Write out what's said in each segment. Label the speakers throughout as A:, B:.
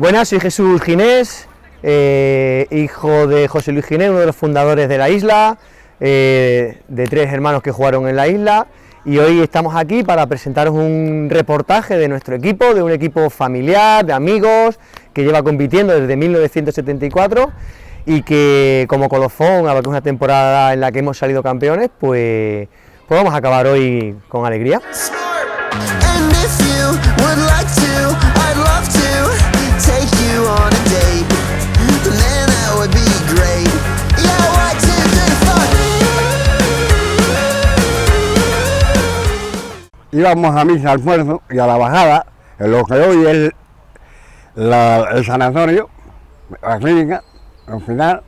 A: Buenas, soy Jesús Ginés, hijo de José Luis Ginés, uno de los fundadores de la isla, de 3 hermanos que jugaron en la isla, y hoy estamos aquí para presentaros un reportaje de nuestro equipo, de un equipo familiar, de amigos, que lleva compitiendo desde 1974 y que como colofón a lo que es una temporada en la que hemos salido campeones, pues vamos a acabar hoy con alegría.
B: Íbamos a misa al puerto y a la bajada, en lo que hoy es el sanatorio, la clínica, al final,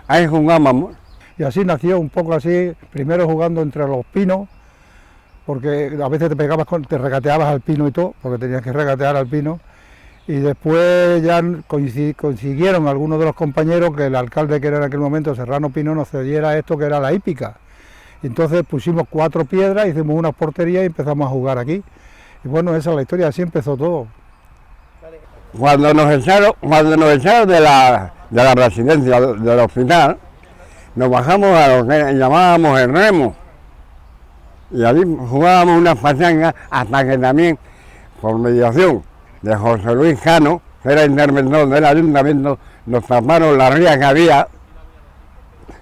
B: ahí jugábamos.
C: Y así nació un poco así, primero jugando entre los pinos, porque a veces te regateabas al pino y todo, porque tenías que regatear al pino, y después ya consiguieron algunos de los compañeros que el alcalde que era en aquel momento, Serrano Pino, nos cediera esto que era la hípica. Y entonces pusimos 4 piedras, hicimos una portería y empezamos a jugar aquí. Y bueno, esa es la historia, así empezó todo.
B: Cuando nos echaron de la residencia del hospital, nos bajamos a lo que llamábamos el remo. Y allí jugábamos unas pachangas hasta que también, por mediación de José Luis Cano, que era interventor del ayuntamiento, nos taparon la ría que había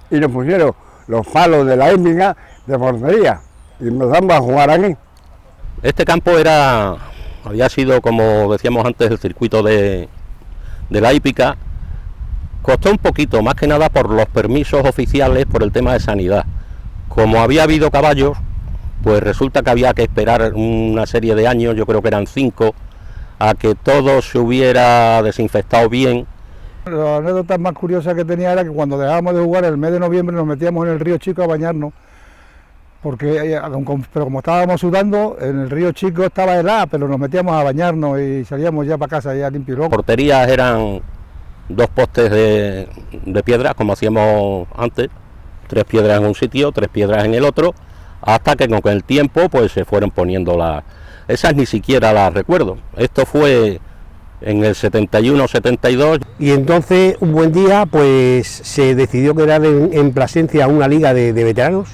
B: y nos pusieron los palos de la hípica de portería y empezamos a jugar aquí.
D: Este campo había sido, como decíamos antes, el circuito de la hípica. Costó un poquito, más que nada por los permisos oficiales, por el tema de sanidad. Como había habido caballos, pues resulta que había que esperar una serie de años, yo creo que eran 5, a que todo se hubiera desinfectado bien.
C: La anécdota más curiosa que tenía era que cuando dejábamos de jugar el mes de noviembre nos metíamos en el río Chico a bañarnos, pero como estábamos sudando, en el río Chico estaba helada, pero nos metíamos a bañarnos y salíamos ya para casa ya limpio y loco.
D: Porterías eran 2 postes de piedra, como hacíamos antes, 3 piedras en un sitio, 3 piedras en el otro, hasta que con el tiempo pues se fueron poniendo esas ni siquiera las recuerdo. Esto fue en el 71-72.
A: Y entonces un buen día pues se decidió crear en Plasencia una liga de veteranos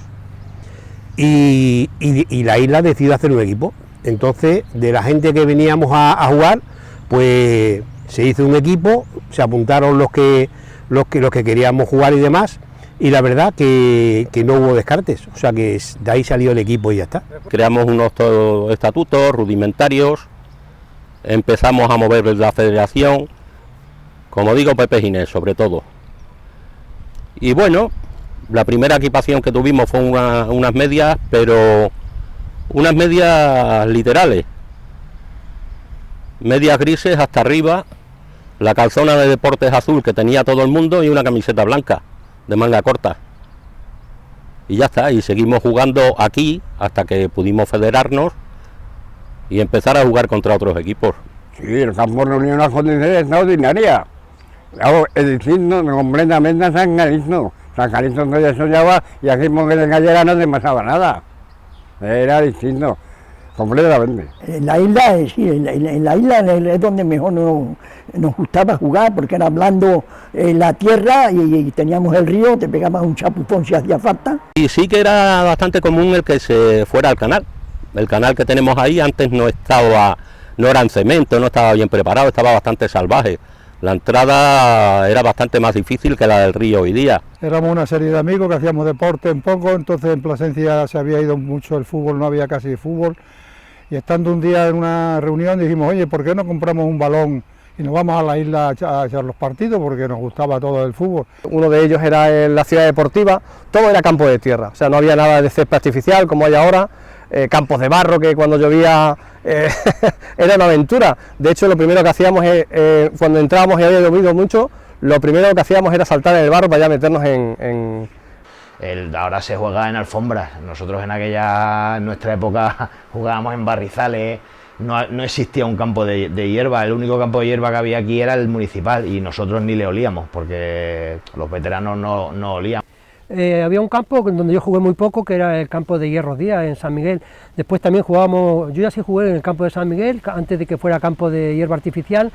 A: y la isla decidió hacer un equipo. Entonces de la gente que veníamos a jugar pues se hizo un equipo, se apuntaron los que queríamos jugar y demás, y la verdad que no hubo descartes, o sea que de ahí salió el equipo y ya está.
D: Creamos unos estatutos rudimentarios. Empezamos a mover la federación, como digo, Pepe Ginés sobre todo. Y bueno, la primera equipación que tuvimos fue unas medias, pero unas medias literales. Medias grises hasta arriba, la calzona de deportes azul que tenía todo el mundo y una camiseta blanca de manga corta. Y ya está, y seguimos jugando aquí hasta que pudimos federarnos y empezar a jugar contra otros equipos.
B: Sí, el campo reunió unas condiciones extraordinarias. Claro, es distinto completamente a San Calixto. San Calixto se desollaba y aquí porque de cayera no te pasaba nada. Era distinto, completamente.
E: En la isla, sí, en la isla es donde mejor nos gustaba jugar, porque era blando la tierra y teníamos el río, te pegabas un chapuzón si hacía falta.
D: Y sí que era bastante común el que se fuera al canal. El canal que tenemos ahí antes no era en cemento, no estaba bien preparado, estaba bastante salvaje. La entrada era bastante más difícil que la del río hoy día.
C: Éramos una serie de amigos que hacíamos deporte un poco, entonces en Plasencia se había ido mucho el fútbol, no había casi fútbol. Y estando un día en una reunión dijimos, oye, ¿por qué no compramos un balón y nos vamos a la isla a echar los partidos? Porque nos gustaba todo el fútbol.
A: Uno de ellos era en la ciudad deportiva, todo era campo de tierra, o sea, no había nada de césped artificial como hay ahora, campos de barro que cuando llovía era una aventura. De hecho, lo primero que hacíamos cuando entrábamos y había llovido mucho, lo primero que hacíamos era saltar en el barro para ya meternos
F: Ahora se juega en alfombras. Nosotros en nuestra época jugábamos en barrizales, no existía un campo de hierba, el único campo de hierba que había aquí era el municipal y nosotros ni le olíamos porque los veteranos no olían.
G: Había un campo donde yo jugué muy poco, que era el campo de Hierro Díaz, en San Miguel. Después también jugábamos, yo ya sí jugué en el campo de San Miguel, antes de que fuera campo de hierba artificial.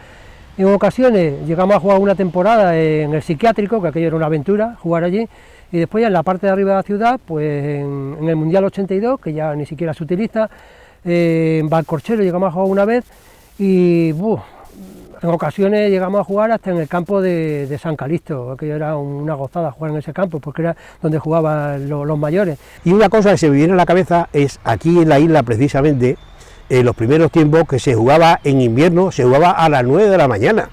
G: En ocasiones llegamos a jugar una temporada en el psiquiátrico, que aquello era una aventura, jugar allí, y después ya en la parte de arriba de la ciudad, pues en el Mundial 82, que ya ni siquiera se utiliza, en Valcorchero llegamos a jugar una vez, y en ocasiones llegamos a jugar hasta en el campo de San Calixto, aquello era una gozada jugar en ese campo, porque era donde jugaban los mayores.
H: Y una cosa que se me viene a la cabeza es aquí en la isla precisamente, en los primeros tiempos que se jugaba en invierno, se jugaba a las 9 de la mañana.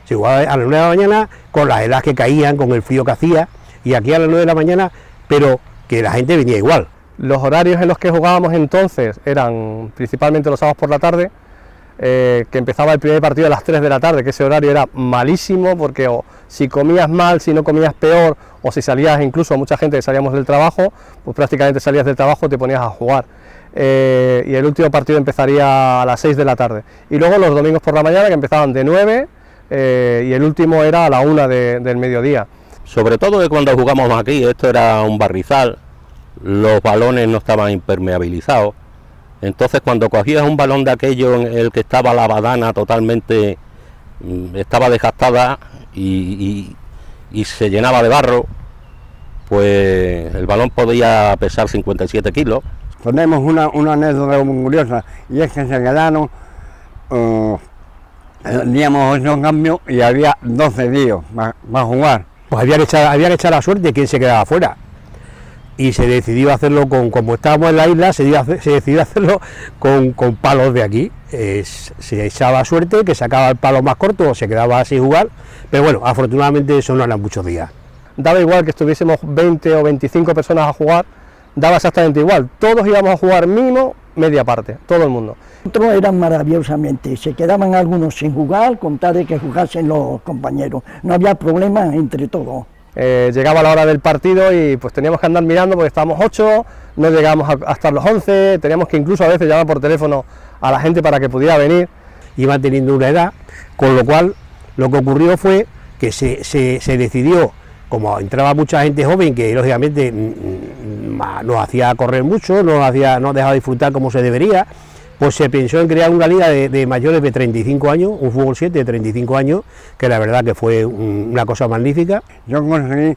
H: Se jugaba a las 9 de la mañana con las heladas que caían, con el frío que hacía, y aquí a las 9 de la mañana, pero que la gente venía igual.
I: Los horarios en los que jugábamos entonces eran principalmente los sábados por la tarde, que empezaba el primer partido a las 3 de la tarde, que ese horario era malísimo, porque o si comías mal, si no comías peor, o si salías, incluso mucha gente que salíamos del trabajo, pues prácticamente salías del trabajo y te ponías a jugar. Y el último partido empezaría a las 6 de la tarde. Y luego los domingos por la mañana, que empezaban de 9, y el último era a la 1 del mediodía.
D: Sobre todo que cuando jugamos aquí, esto era un barrizal, los balones no estaban impermeabilizados. Entonces cuando cogías un balón de aquello en el que estaba la badana totalmente, estaba desgastada y se llenaba de barro, pues el balón podía pesar 57 kilos.
B: Tenemos una anécdota muy curiosa, y es que se quedaron, teníamos 8 cambios y había 12 tíos para jugar.
H: Pues habían echado la suerte de quien se quedaba fuera. Y se decidió hacerlo como estábamos en la isla, se decidió hacerlo con palos de aquí. Se echaba suerte, que sacaba el palo más corto, se quedaba sin jugar, pero bueno, afortunadamente eso no eran muchos días.
I: Daba igual que estuviésemos 20 o 25 personas a jugar, daba exactamente igual, todos íbamos a jugar mínimo media parte, todo el mundo.
E: Otros eran maravillosamente, se quedaban algunos sin jugar, con tal de que jugasen los compañeros, no había problemas entre todos.
I: Llegaba la hora del partido y pues teníamos que andar mirando porque estábamos 8, no llegábamos a estar los 11, teníamos que incluso a veces llamar por teléfono a la gente para que pudiera venir.
H: Iban teniendo una edad, con lo cual lo que ocurrió fue que se decidió, como entraba mucha gente joven que lógicamente nos hacía correr mucho, no dejaba disfrutar como se debería, pues se pensó en crear una liga de mayores de 35 años, un fútbol 7 de 35 años, que la verdad que fue una cosa magnífica.
B: Yo conseguí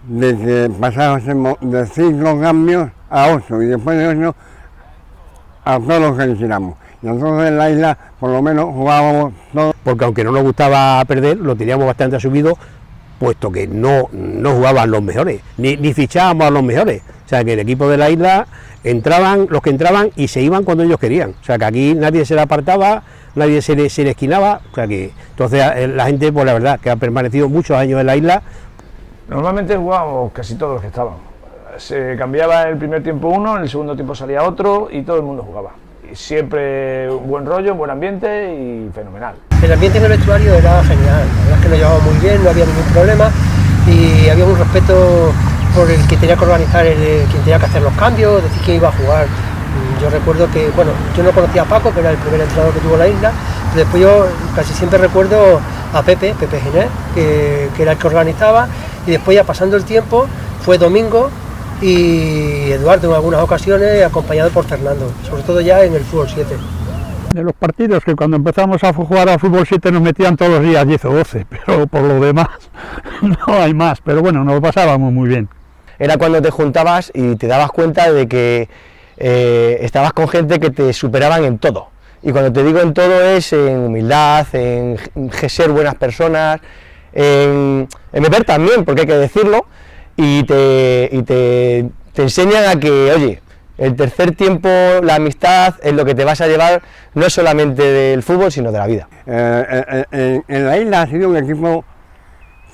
B: de que pasásemos de 5 cambios a 8, y después de 8 a todos los que quisiéramos. Y entonces en la isla por lo menos jugábamos todos.
H: Porque aunque no nos gustaba perder, lo teníamos bastante asumido, puesto que no jugaban los mejores, ni fichábamos a los mejores. O sea que el equipo de la isla entraban los que entraban y se iban cuando ellos querían. O sea que aquí nadie se le apartaba, nadie se le esquinaba. O sea que entonces la gente, pues la verdad, que ha permanecido muchos años en la isla.
J: Normalmente jugábamos casi todos los que estaban. Se cambiaba el primer tiempo uno, en el segundo tiempo salía otro y todo el mundo jugaba. Y siempre buen rollo, buen ambiente y fenomenal.
G: El ambiente en el vestuario era genial, la verdad es que nos llevábamos muy bien, no había ningún problema y había un respeto por el que tenía que organizar, quien tenía que hacer los cambios, decir que iba a jugar. Yo recuerdo que, bueno, yo no conocía a Paco, que era el primer entrenador que tuvo la isla, pero después yo casi siempre recuerdo a Pepe Ginés, que era el que organizaba, y después ya pasando el tiempo fue Domingo y Eduardo en algunas ocasiones, acompañado por Fernando, sobre todo ya en el fútbol 7.
C: De los partidos que cuando empezamos a jugar al fútbol 7 nos metían todos los días 10 o 12, pero por lo demás no hay más, pero bueno, nos lo pasábamos muy bien.
A: Era cuando te juntabas y te dabas cuenta de que estabas con gente que te superaban en todo. Y cuando te digo en todo es en humildad, en ser buenas personas, en beber también, porque hay que decirlo, y te enseñan a que, oye, el tercer tiempo, la amistad es lo que te vas a llevar no solamente del fútbol, sino de la vida.
B: En la isla ha sido un equipo,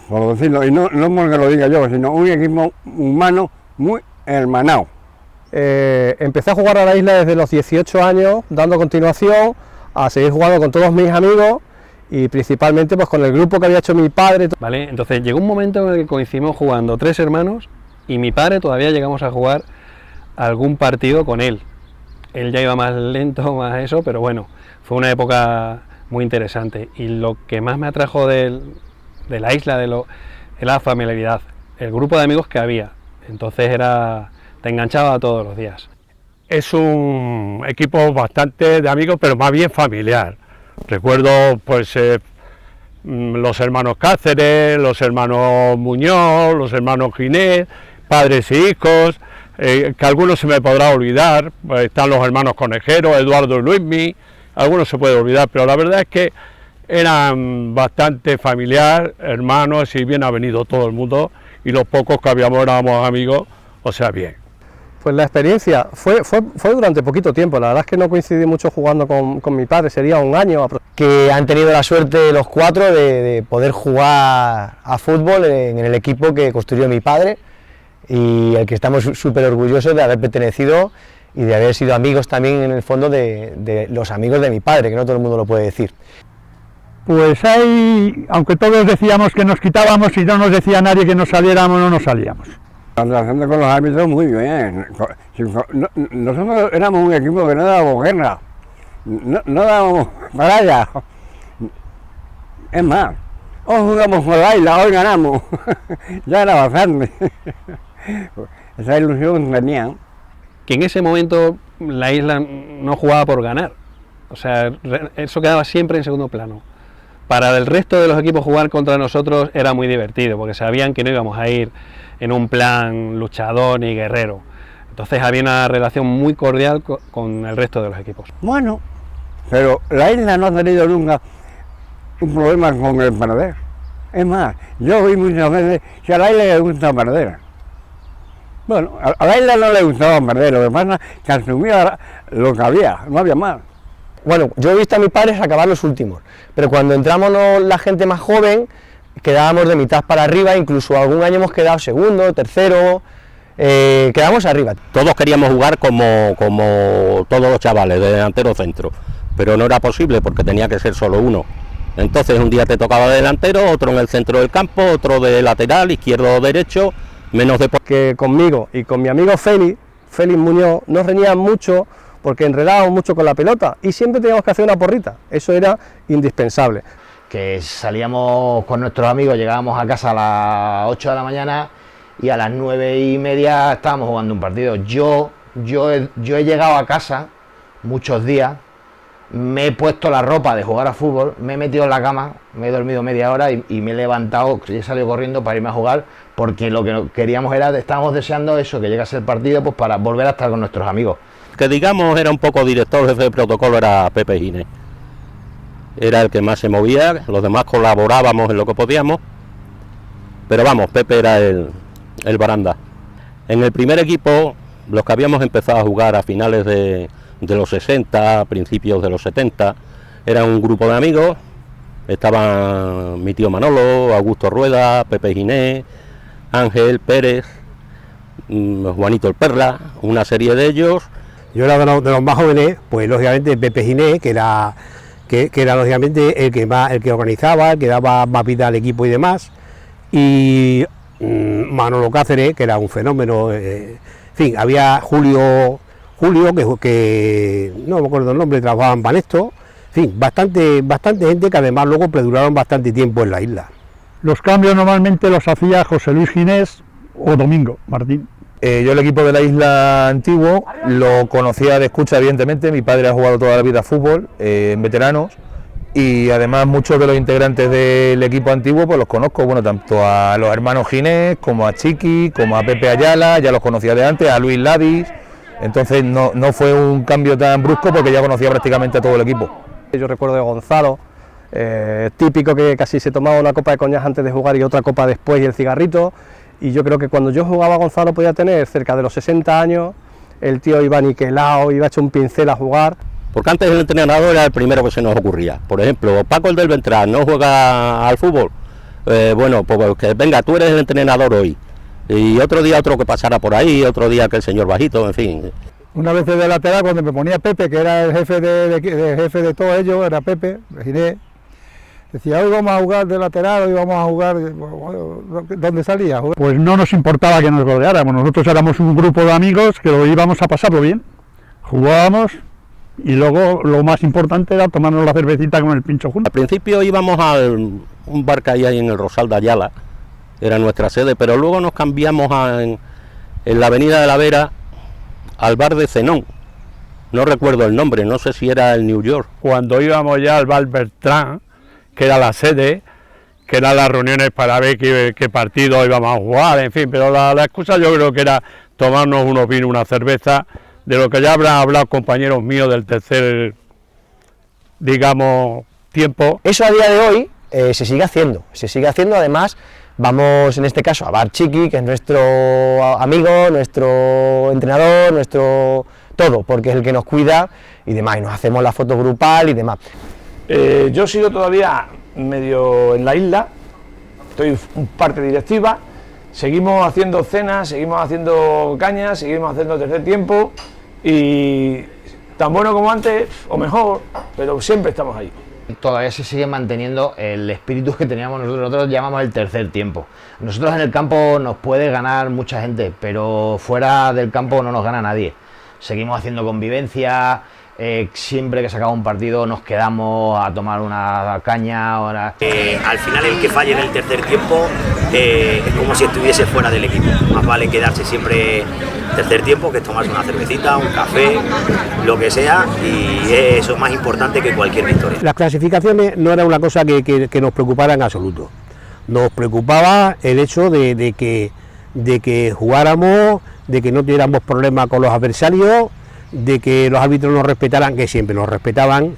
B: por decirlo, y no porque lo diga yo, sino un equipo humano muy hermanado.
I: Empecé a jugar a la isla desde los 18 años, dando continuación a seguir jugando con todos mis amigos y principalmente pues con el grupo que había hecho mi padre.
K: Vale, entonces llegó un momento en el que coincidimos jugando 3 hermanos y mi padre todavía llegamos a jugar algún partido con él. Él ya iba más lento, más eso, pero bueno, fue una época muy interesante y lo que más me atrajo de la isla era la familiaridad, el grupo de amigos que había, entonces te enganchaba todos los días.
L: Es un equipo bastante de amigos, pero más bien familiar. Recuerdo pues los hermanos Cáceres, los hermanos Muñoz, los hermanos Ginés, padres e hijos, que algunos se me podrá olvidar, pues están los hermanos Conejeros, Eduardo y Luismi, algunos se puede olvidar, pero la verdad es que eran bastante familiar, hermanos, y bien ha venido todo el mundo, y los pocos que habíamos éramos amigos, o sea, bien.
I: Pues la experiencia fue durante poquito tiempo, la verdad es que no coincidí mucho jugando con mi padre, sería un año.
A: Que han tenido la suerte los cuatro de poder jugar a fútbol en el equipo que construyó mi padre y al que estamos súper orgullosos de haber pertenecido y de haber sido amigos también en el fondo de los amigos de mi padre, que no todo el mundo lo puede decir.
C: Pues ahí, aunque todos decíamos que nos quitábamos y no nos decía nadie que nos saliéramos, no nos salíamos.
B: La relación con los árbitros muy bien. Nosotros éramos un equipo que no dábamos guerra, no dábamos batalla. Es más, hoy jugamos con la isla, hoy ganamos. Ya era bastante. Esa ilusión tenían.
K: Que en ese momento la isla no jugaba por ganar, o sea, eso quedaba siempre en segundo plano. Para el resto de los equipos jugar contra nosotros era muy divertido, porque sabían que no íbamos a ir en un plan luchador ni guerrero. Entonces había una relación muy cordial con el resto de los equipos.
B: Bueno, pero la isla no ha tenido nunca un problema con el perder. Es más, yo vi muchas veces que a la isla le gusta perder. Bueno, a la isla no le gustaba perder, lo que pasa es que asumía lo que había, no había más.
A: Bueno, yo he visto a mis padres acabar los últimos, pero cuando entramos la gente más joven, quedábamos de mitad para arriba, incluso algún año hemos quedado segundo, tercero, quedamos arriba.
D: Todos queríamos jugar como todos los chavales, de delantero centro, pero no era posible porque tenía que ser solo uno. Entonces un día te tocaba de delantero, otro en el centro del campo, otro de lateral, izquierdo o derecho, menos de...
I: Que conmigo y con mi amigo Félix Muñoz, nos reñían mucho porque enredábamos mucho con la pelota y siempre teníamos que hacer una porrita, eso era indispensable.
F: Que salíamos con nuestros amigos, llegábamos a casa a las 8 de la mañana y a las 9:30 estábamos jugando un partido. Yo he llegado a casa muchos días, me he puesto la ropa de jugar a fútbol, me he metido en la cama, me he dormido media hora y me he levantado y he salido corriendo para irme a jugar, porque lo que queríamos estábamos deseando eso, que llegase el partido, pues para volver a estar con nuestros amigos.
D: Que digamos era un poco director, jefe de protocolo, era Pepe Ginés. Era el que más se movía, los demás colaborábamos en lo que podíamos, pero vamos, Pepe era el baranda. En el primer equipo, los que habíamos empezado a jugar a finales de los 60, principios de los 70, era un grupo de amigos, estaban mi tío Manolo, Augusto Rueda, Pepe Ginés, Ángel Pérez, Juanito el Perla, una serie de ellos.
H: Yo era de los más jóvenes, pues lógicamente Pepe Ginés, que era lógicamente el que organizaba, el que daba más vida al equipo y demás, y Manolo Cáceres, que era un fenómeno, en fin, había Julio que no me acuerdo el nombre, trabajaba en Banesto, en fin, bastante gente que además luego perduraron bastante tiempo en la isla.
C: Los cambios normalmente los hacía José Luis Ginés o Domingo Martín.
M: Yo el equipo de la isla antiguo lo conocía de escucha, evidentemente. Mi padre ha jugado toda la vida a fútbol en veteranos, y además muchos de los integrantes del equipo antiguo pues los conozco, bueno, tanto a los hermanos Ginés como a Chiqui, como a Pepe Ayala, ya los conocía de antes, a Luis Ladis, entonces no fue un cambio tan brusco porque ya conocía prácticamente a todo el equipo.
I: Yo recuerdo de Gonzalo, típico que casi se tomaba una copa de coñac antes de jugar y otra copa después y el cigarrito. Y yo creo que cuando yo jugaba, Gonzalo podía tener cerca de los 60 años, el tío iba niquelado, iba hecho un pincel a jugar.
D: Porque antes el entrenador era el primero que se nos ocurría. Por ejemplo, Paco el del Ventral no juega al fútbol. Bueno, pues que venga, tú eres el entrenador hoy. Y otro día otro que pasara por ahí, otro día que el señor Bajito, en fin.
C: Una vez de lateral, cuando me ponía Pepe, que era el jefe de todo ello, era Pepe Ginés, decía, hoy vamos a jugar de lateral, hoy vamos a jugar, ¿dónde salía? Pues no nos importaba que nos goleáramos, nosotros éramos un grupo de amigos que lo íbamos a pasarlo bien, jugábamos y luego lo más importante era tomarnos la cervecita con el pincho juntos.
D: Al principio íbamos a un bar que hay ahí en el Rosal de Ayala, era nuestra sede, pero luego nos cambiamos en la Avenida de la Vera al bar de Zenón. No recuerdo el nombre, no sé si era el New York.
L: Cuando íbamos ya al bar Bertrand, que era la sede, que eran las reuniones para ver qué partido íbamos a jugar, en fin, pero la excusa yo creo que era tomarnos unos vinos, una cerveza, de lo que ya habrán hablado compañeros míos del tercer, digamos, tiempo.
A: Eso a día de hoy se sigue haciendo, además vamos en este caso a Bar Chiqui, que es nuestro amigo, nuestro entrenador, nuestro todo, porque es el que nos cuida y demás, y nos hacemos la foto grupal y demás.
J: Yo sigo todavía medio en la isla, estoy parte directiva, seguimos haciendo cenas, seguimos haciendo cañas, seguimos haciendo tercer tiempo y tan bueno como antes o mejor, pero siempre estamos ahí.
F: Todavía se sigue manteniendo el espíritu que teníamos nosotros llamamos el tercer tiempo. Nosotros en el campo nos puede ganar mucha gente, pero fuera del campo no nos gana nadie. Seguimos haciendo convivencia, siempre que se acaba un partido nos quedamos a tomar una caña.
N: Al final el que falle en el tercer tiempo es como si estuviese fuera del equipo. Más vale quedarse siempre tercer tiempo que tomarse una cervecita, un café, lo que sea, y eso es más importante que cualquier victoria.
H: Las clasificaciones no era una cosa que nos preocupara en absoluto. Nos preocupaba el hecho de que jugáramos, de que no tuviéramos problemas con los adversarios, de que los árbitros nos respetaran, que siempre nos respetaban,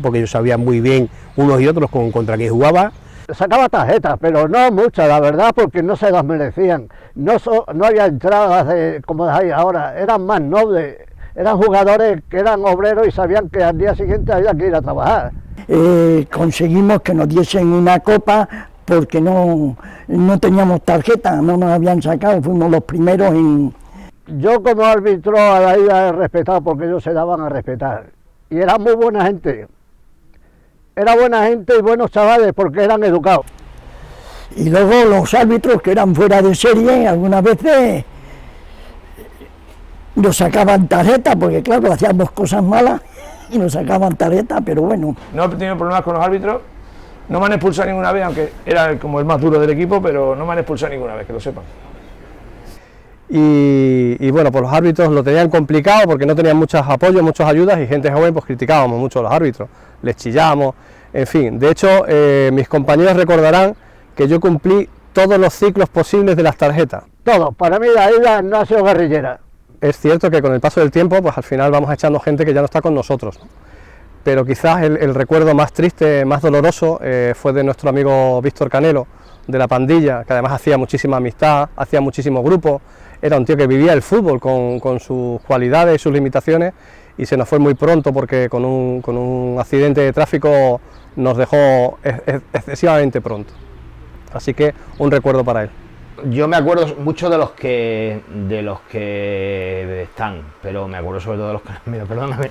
H: porque ellos sabían muy bien unos y otros contra quién jugaba.
O: Sacaba tarjetas, pero no muchas, la verdad, porque no se las merecían. No había entradas como las hay ahora, eran más nobles, eran jugadores que eran obreros y sabían que al día siguiente había que ir a trabajar.
E: Conseguimos que nos diesen una copa porque no teníamos tarjeta, no nos habían sacado, fuimos los primeros en...
O: Yo como árbitro a la ida he respetado porque ellos se daban a respetar y eran muy buena gente. Era buena gente y buenos chavales porque eran educados.
E: Y luego los árbitros que eran fuera de serie, algunas veces nos sacaban tarjeta, porque claro, hacíamos cosas malas y nos sacaban tarjeta, pero bueno.
J: No he tenido problemas con los árbitros, no me han expulsado ninguna vez, aunque era como el más duro del equipo, pero no me han expulsado ninguna vez, que lo sepan.
I: Y bueno, pues los árbitros lo tenían complicado porque no tenían muchos apoyos, muchas ayudas y gente joven pues criticábamos mucho a los árbitros, les chillábamos, en fin. De hecho, mis compañeros recordarán que yo cumplí todos los ciclos posibles de las tarjetas.
O: Todo, para mí la isla no ha sido guerrillera.
I: Es cierto que con el paso del tiempo pues al final vamos echando gente que ya no está con nosotros, pero quizás el recuerdo más triste, más doloroso fue de nuestro amigo Víctor Canelo, de la pandilla, que además hacía muchísima amistad, hacía muchísimos grupos. Era un tío que vivía el fútbol con sus cualidades y sus limitaciones y se nos fue muy pronto porque con un accidente de tráfico nos dejó excesivamente pronto. Así que un recuerdo para él.
F: Yo me acuerdo mucho de los que están, pero me acuerdo sobre todo de los que... Mira, perdóname.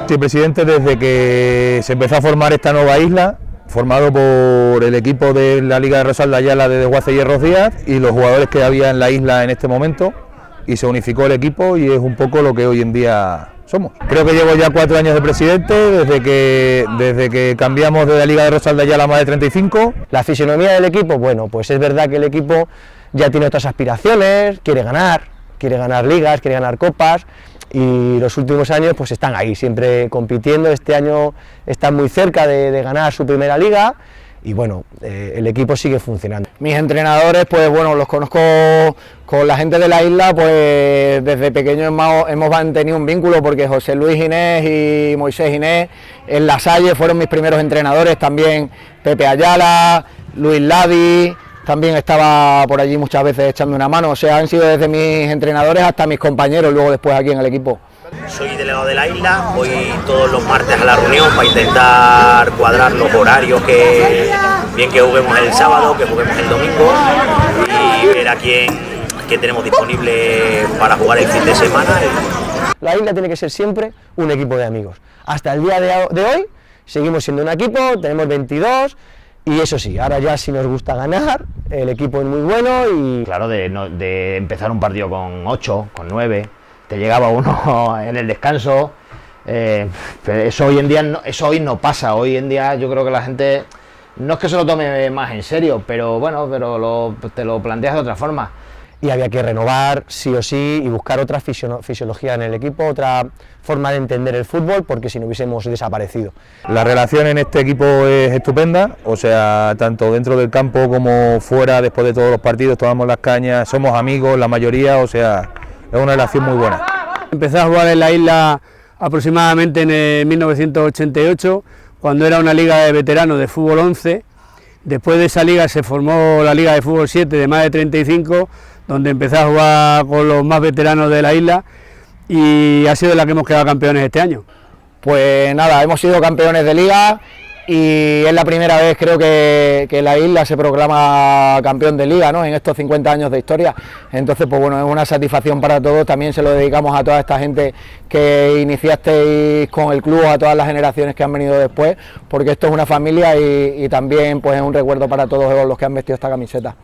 M: Soy presidente desde que se empezó a formar esta nueva isla, formado por el equipo de la Liga de Rosal de Ayala de Desguace y Hierros Díaz y los jugadores que había en la isla en este momento, y se unificó el equipo y es un poco lo que hoy en día somos. Creo que llevo ya 4 años de presidente, desde que cambiamos de la Liga de Rosal de Ayala a más de 35.
A: La fisonomía del equipo, bueno, pues es verdad que el equipo ya tiene otras aspiraciones, quiere ganar ligas, quiere ganar copas, y los últimos años pues están ahí, siempre compitiendo. Este año están muy cerca de ganar su primera liga y bueno, el equipo sigue funcionando.
P: Mis entrenadores, pues bueno, los conozco con la gente de la isla, pues desde pequeños hemos mantenido un vínculo porque José Luis Ginés y Moisés Ginés en La Salle fueron mis primeros entrenadores, también Pepe Ayala, Luis Ladi, también estaba por allí muchas veces echando una mano, o sea, han sido desde mis entrenadores hasta mis compañeros luego después aquí en el equipo.
N: Soy delegado de la isla, voy todos los martes a la reunión para intentar cuadrar los horarios, que bien que juguemos el sábado, que juguemos el domingo y ver a quién tenemos disponible para jugar el fin de semana.
A: La isla tiene que ser siempre un equipo de amigos. Hasta el día de hoy seguimos siendo un equipo, tenemos 22, Y eso sí, ahora ya sí nos gusta ganar, el equipo es muy bueno y...
F: Claro, de empezar un partido con 8, con 9, te llegaba uno en el descanso, pero eso hoy en día eso hoy no pasa. Hoy en día yo creo que la gente no es que se lo tome más en serio, pero bueno, te lo planteas de otra forma.
A: Y había que renovar sí o sí y buscar otra fisiología en el equipo, otra forma de entender el fútbol, porque si no hubiésemos desaparecido.
M: La relación en este equipo es estupenda, o sea, tanto dentro del campo como fuera, después de todos los partidos, tomamos las cañas, somos amigos, la mayoría, o sea, es una relación muy buena.
Q: Empecé a jugar en la isla aproximadamente en 1988, cuando era una liga de veteranos de fútbol 11. Después de esa liga se formó la liga de fútbol 7 de más de 35, donde empecé a jugar con los más veteranos de la isla y ha sido la que hemos quedado campeones este año.
P: Pues nada, hemos sido campeones de liga y es la primera vez creo que la isla se proclama campeón de liga, ¿no?, en estos 50 años de historia. Entonces, pues bueno, es una satisfacción para todos. También se lo dedicamos a toda esta gente que iniciasteis con el club, a todas las generaciones que han venido después, porque esto es una familia y también pues es un recuerdo para todos los que han vestido esta camiseta.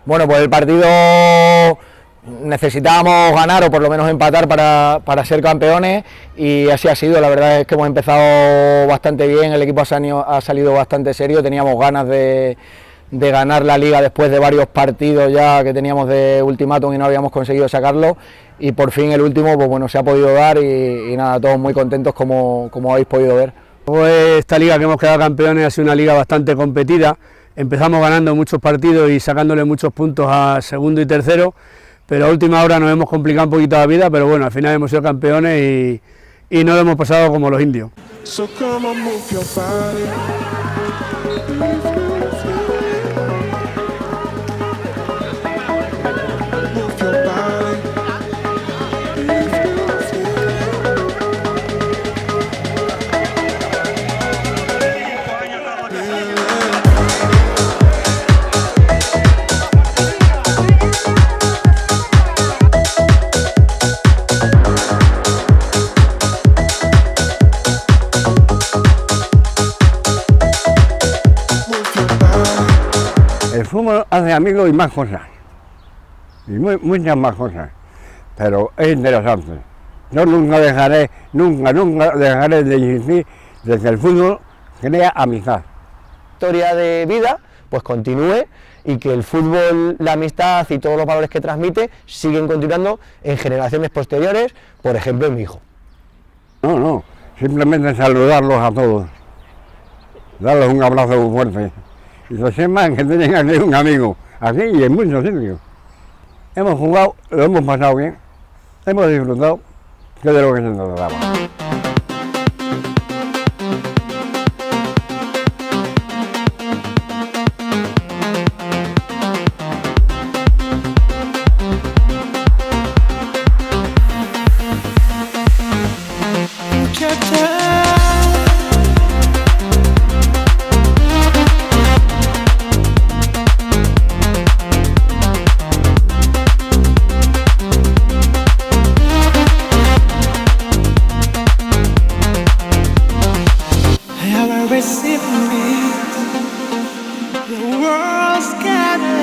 P: Bueno, pues el partido necesitábamos ganar o por lo menos empatar para ser campeones y así ha sido. La verdad es que hemos empezado bastante bien, el equipo ha salido bastante serio, teníamos ganas de ganar la liga después de varios partidos ya que teníamos de ultimátum y no habíamos conseguido sacarlo, y por fin el último pues bueno, se ha podido dar y nada, todos muy contentos como habéis podido ver.
Q: Pues esta liga que hemos quedado campeones ha sido una liga bastante competida. Empezamos ganando muchos partidos y sacándole muchos puntos a segundo y tercero, pero a última hora nos hemos complicado un poquito la vida, pero bueno, al final hemos sido campeones y no lo hemos pasado como los indios.
B: El fútbol hace amigos y más cosas, y muchas más cosas, pero es interesante. Yo nunca dejaré de insistir de que el fútbol crea amistad.
A: La historia de vida pues continúe y que el fútbol, la amistad y todos los valores que transmite siguen continuando en generaciones posteriores, por ejemplo en mi hijo.
B: No, simplemente saludarlos a todos, darles un abrazo muy fuerte. Y lo sepan que tienen aquí un amigo, aquí y en muchos sitios. Hemos jugado, lo hemos pasado bien, hemos disfrutado, que de lo que se nos daba.
R: The world scattered.